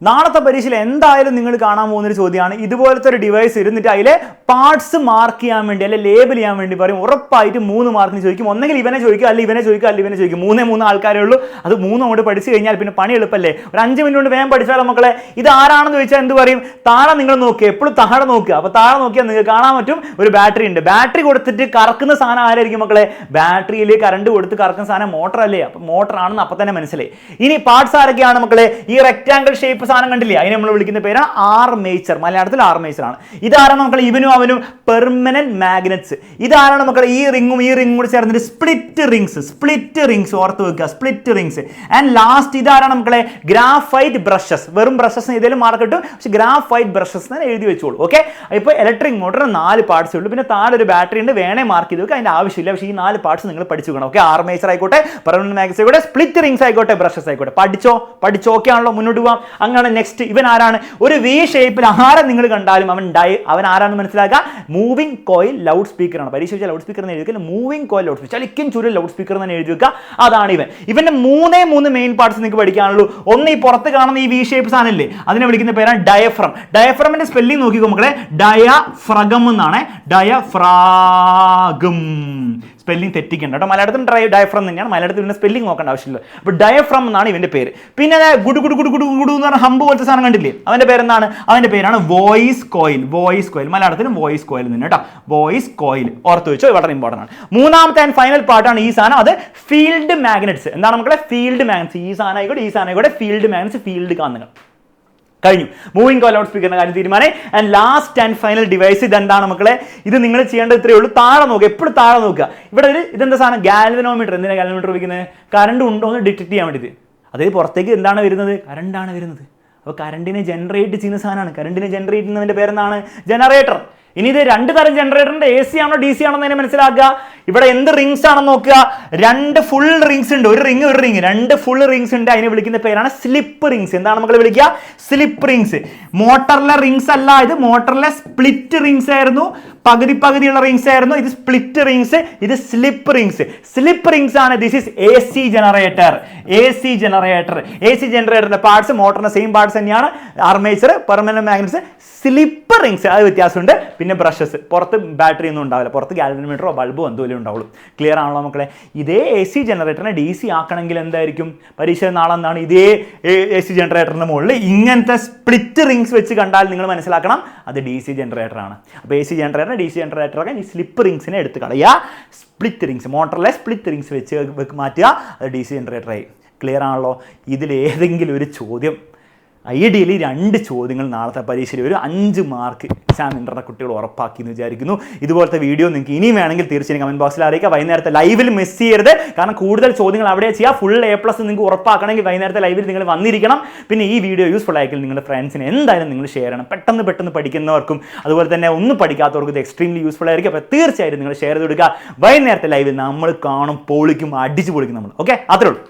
നാളത്തെ പരീക്ഷയിൽ എന്തായാലും നിങ്ങൾ കാണാൻ പോകുന്നൊരു ചോദ്യമാണ്. ഇതുപോലത്തെ ഒരു ഡിവൈസ് ഇരുന്നിട്ട് അതിലെ പാർട്സ് മാർക്ക് ചെയ്യാൻ വേണ്ടി അല്ലെ ലേബിൾ ചെയ്യാൻ വേണ്ടി പറയും. ഉറപ്പായിട്ട് 3 മാർക്കിന് ചോദിക്കും. ഒന്നെങ്കിൽ ഇവനെ ചോദിക്കും, അല്ലെങ്കിൽ ഇവനെ ചോദിക്കും, അല്ലെങ്കിൽ ഇവനെ ചോദിക്കും. 3 ആൾക്കാരേ ഉള്ളൂ. അത് 3 അങ്ങോട്ട് പഠിച്ചു കഴിഞ്ഞാൽ പിന്നെ പണി എളുപ്പമല്ലേ. ഒരു 5 മിനിറ്റ് കൊണ്ട് വേഗം പഠിച്ചാൽ മക്കളെ. ഇത് ആരാണെന്ന് ചോദിച്ചാൽ എന്ത് പറയും? താഴെ നിങ്ങൾ നോക്കുക, എപ്പോഴും താഴെ നോക്കുക. അപ്പോൾ താഴെ നോക്കിയാൽ നിങ്ങൾക്ക് കാണാൻ പറ്റും ഒരു ബാറ്ററി ഉണ്ട്. ബാറ്ററി കൊടുത്തിട്ട് കറക്കുന്ന സാധനം ആരായിരിക്കും മക്കളെ? ബാറ്ററിയിൽ കറണ്ട് കൊടുത്ത് കറക്കുന്ന സാധനം മോട്ടർ അല്ലേ. അപ്പോൾ മോട്ടർ ആണെന്ന് അപ്പം തന്നെ മനസ്സിലായി. ഇനി പാർട്സ് ആരൊക്കെയാണ് മക്കളെ? ഈ റെക്ടാംഗിൾ ഷേപ്പ് സാധനം കണ്ടില്ലേ, അതിനെ നമ്മൾ വിളിക്കുന്ന പേരാണ് ആർമേച്ചർ. മലയാളത്തിൽ ആർമേച്ചർ ആണ്. ഇതാരാണ് മക്കളെ? ഇവനും അവനും പെർമനന്റ് മാഗ്നറ്റ്സ്. ഇതാരാണ് മക്കളെ? ഈ റിങ്ങും കൂടി ചേർന്നിട്ട് സ്പ്ലിറ്റ് റിങ്സ് ഓർത്ത് വെക്കുക, സ്പ്ലിറ്റ് റിങ്സ്. ആൻഡ് ലാസ്റ്റ് ഇതാരാണ് മക്കളെ? Graphite brushes. വെറും ബ്രഷസ് ഏതെങ്കിലും മാർക്ക് കിട്ടും, പക്ഷെ ഗ്രാഫൈറ്റ് ബ്രഷസ് എന്ന് എഴുതി വെച്ചോളൂ. ഓക്കെ, ഇപ്പോൾ ഇലക്ട്രിക് മോട്ടറിന് 4 പാർട്സ് ഉള്ളൂ. പിന്നെ താഴെ ഒരു ബാറ്ററി ഉണ്ട്, വേണേ മാർക്ക് ചെയ്ത് വെക്കുക, അതിന്റെ ആവശ്യമില്ല. പക്ഷേ ഈ 4 പാർട്സ് നിങ്ങൾ പഠിച്ചു വെക്കണം. ഓക്കെ, ആർമേച്ചർ ആയിക്കോട്ടെ, പെർമനന്റ് മാഗ്നറ്റ്സ് ആയിക്കോട്ടെ, സ്പ്ലിറ്റ് റിങ്സ് ആയിക്കോട്ടെ, ബ്രഷസ് ആയിക്കോട്ടെ, പഠിച്ചോ ഓക്കെ ആണല്ലോ, മുന്നോട്ട് പോകാം. അങ്ങനെ നെക്സ്റ്റ് ഇവൻ ആരാണ്? ഒരു വി ഷേപ്പിൽ ആരെ നിങ്ങൾ കണ്ടാലും അവൻ ആരാണെന്ന് മനസ്സിലാക്കുക. മൂവിംഗ് കോയിൽ ലൗഡ് സ്പീക്കർ ആണ്. പരീക്ഷ ലൗഡ് സ്പീക്കർ എന്ന് എഴുതി വെക്കുക, മൂവിംഗ് കോയിൽ ലൗഡ് സ്പീക്കർ, ചലിക്കും ചുരു ലൗഡ് സ്പീക്കർ എന്ന് എഴുതി വെക്കുക. അതാണ് ഇവൻ. ഇവന്റെ 3 മെയിൻ പാർട്സ് നിങ്ങൾക്ക് പഠിക്കാനുള്ളൂ. ഒന്ന്, ഈ പുറത്ത് കാണുന്ന ഈ വി ഷേപ്പ് സാധനമില്ലേ, അതിനെ വിളിക്കുന്ന പേരാണ് ഡയഫ്രം. ഡയഫ്രമിന്റെ സ്പെല്ലിംഗ് നോക്കിക്കോ മക്കളെ, ഡയഫ്രഗം എന്നാണ്. ഡയഫ്രാഗം സ്പെല്ലിംഗ് തെറ്റിക്കണ്ട കേട്ടോ. മലയാളത്തിൽ ഡയഫ്രം തന്നെയാണ്, മലയാളത്തിൽ പിന്നെ സ്പെല്ലിംഗ് നോക്കേണ്ട ആവശ്യമില്ല. അപ്പോൾ ഡയഫ്രം എന്നാണ് ഇവന്റെ പേര്. പിന്നെ ഗുഡു ഗുഡു ഗുഡു ഗുഡു ഗുഡു എന്ന് പറഞ്ഞ ഹമ്പ് പോലത്തെ സാധനം കണ്ടില്ലേ, അവന്റെ പേരെന്താണ്? അവന്റെ പേരാണ് വോയിസ് കോയിൽ. മലയാളത്തിലും വോയിസ് കോയിൽ തന്നെ കേട്ടോ, വോയിസ് കോയിൽ. ഓർത്ത് വെച്ചോ, വളരെ ഇമ്പോർട്ടൻ്റ് ആണ്. മൂന്നാമത്തെ ആൻഡ് ഫൈനൽ പാർട്ടാണ് ഈ സാധനം. അത് ഫീൽഡ് മാഗ്നറ്റ്സ്. എന്താണ് മക്കളെ? Field magnets. ഈ സാധനം ആയിക്കോട്ടെ, ഫീൽഡ് മാഗ്നറ്റ്സ്, ഫീൽഡ് കാന്തങ്ങൾ. കഴിഞ്ഞു. മൂവിംഗ് കോയിൽ ലൗഡ് സ്പീക്കറിന്റെ കാര്യം തീരുമാനം. And last and final device ഇതെന്താണ് മക്കളെ? ഇത് നിങ്ങൾ ചെയ്യേണ്ടത് ഇത്രയേ ഉള്ളൂ. താഴെ നോക്കുക, എപ്പോഴും താഴെ നോക്കുക. ഇവിടെ ഇതെന്താ സാധനം? ഗാൽവനോമീറ്റർ. എന്തിനാ ഗാൽവനോമീറ്റർ ഉപയോഗിക്കുന്നത്? കറണ്ട് ഉണ്ടോ എന്ന് ഡിറ്റക്ട് ചെയ്യാൻ വേണ്ടിയിട്ട്. അതായത് പുറത്തേക്ക് എന്താണ് വരുന്നത്? കറണ്ടാണ് വരുന്നത്. അപ്പോൾ കറണ്ടിനെ ജനറേറ്റ് ചെയ്യുന്ന സാധനമാണ്. കറണ്ടിനെ ജനറേറ്റ് ചെയ്യുന്നതിന്റെ പേരെന്താണ്? ജനറേറ്റർ. ഇനി ഇത് 2 തരം ജനറേറ്ററിന്റെ AC ആണോ DC ആണോ എന്ന് മനസ്സിലാക്കുക. ഇവിടെ എന്ത് റിങ്സ് ആണെന്ന് നോക്കുക. 2 ഫുൾ റിങ്സ് ഉണ്ട്, ഒരു റിങ് 2 ഫുൾ റിങ്സ് ഉണ്ട്. അതിനെ വിളിക്കുന്ന പേരാണ് സ്ലിപ്പ് റിങ്സ്. എന്താണ് മക്കളെ വിളിക്കുക? Slip rings. മോട്ടറിലെ റിങ്സ് അല്ല, ഇത് മോട്ടറിലെ സ്പ്ലിറ്റ് റിങ്സ് ആയിരുന്നു. പകുതിയുള്ള റിങ്സ് ആയിരുന്നു. ഇത് സ്പ്ലിറ്റ് റിങ്സ്, ഇത് സ്ലിപ്പ് റിങ്സ്. സ്ലിപ്പ് റിങ്സ് ആണ്. This is AC generator. AC ജനറേറ്ററിന്റെ പാർട്സ് മോട്ടറിന്റെ സെയിം പാർട്സ് തന്നെയാണ്. Armature, permanent magnets, slip rings, അത് വ്യത്യാസമുണ്ട്. പിന്നെ ബ്രഷസ്. പുറത്ത് ബാറ്ററി ഒന്നും ഉണ്ടാവില്ല, പുറത്ത് ഗാൽവനോമീറ്ററോ ബൾബോ എന്തുപോലും ഉണ്ടാവുള്ളൂ. ക്ലിയർ ആണല്ലോ മക്കളെ? ഇതേ AC ജനറേറ്ററിനെ DC ആക്കണമെങ്കിൽ എന്തായിരിക്കും? പരീക്ഷ നാളെ എന്താണ്? ഇതേ AC ജനറേറ്ററിന് മുകളിൽ ഇങ്ങനത്തെ സ്പ്ലിറ്റ് റിങ്സ് വെച്ച് കണ്ടാൽ നിങ്ങൾ മനസ്സിലാക്കണം അത് DC ജനറേറ്റർ ആണ്. അപ്പോൾ AC ജനറേറ്റർ DC ജനറേറ്ററൊക്കെ ഈ സ്ലിപ്പ് റിങ്സിനെ എടുത്ത് കളയുക. സ്പ്ലിറ്റ് റിങ്സ്, മോട്ടറിലെ സ്പ്ലിറ്റ് റിങ്സ് വെച്ച് മാറ്റുക. അത് DC ജനറേറ്ററായി. ക്ലിയർ ആണല്ലോ? ഇതിലേതെങ്കിലും ഒരു ചോദ്യം, ഐഡിയലി 2 ചോദ്യങ്ങൾ നാളത്തെ പരീക്ഷയിൽ ഒരു 5 മാർക്ക് എക്സാമിനറുടെ കുട്ടികൾ ഉറപ്പാക്കി എന്ന് വിചാരിക്കുന്നു. ഇതുപോലത്തെ വീഡിയോ നിങ്ങൾക്ക് ഇനിയും വേണമെങ്കിൽ തീർച്ചയായും കമന്റ് ബോക്സിൽ അറിയിക്കുക. വൈകുന്നേരത്തെ ലൈവിൽ മിസ് ചെയ്യരുത്. കാരണം കൂടുതൽ ചോദ്യങ്ങൾ അവിടെ ചെയ്യുക. ഫുൾ A+ നിങ്ങൾക്ക് ഉറപ്പാക്കണമെങ്കിൽ വൈകുന്നേരത്തെ ലൈവിൽ നിങ്ങൾ വന്നിരിക്കണം. പിന്നെ ഈ വീഡിയോ യൂസ്ഫുൾ ആയിരിക്കും. നിങ്ങളുടെ ഫ്രണ്ട്സിന് എന്തായാലും നിങ്ങൾ ഷെയർ ചെയ്യണം. പെട്ടെന്ന് പഠിക്കുന്നവർക്കും അതുപോലെ തന്നെ ഒന്നും പഠിക്കാത്തവർക്കും ഇത് എക്സ്ട്രീംലി യൂസ്ഫുൾ ആയിരിക്കും. അപ്പോൾ തീർച്ചയായിട്ടും നിങ്ങൾ ഷെയർ ചെയ്ത് കൊടുക്കുക. വൈകുന്നേരത്തെ ലൈവിൽ നമ്മൾ കാണും, അടിച്ചു പൊളിക്കും നമ്മൾ. ഓക്കെ, അത്രേ ഉള്ളൂ.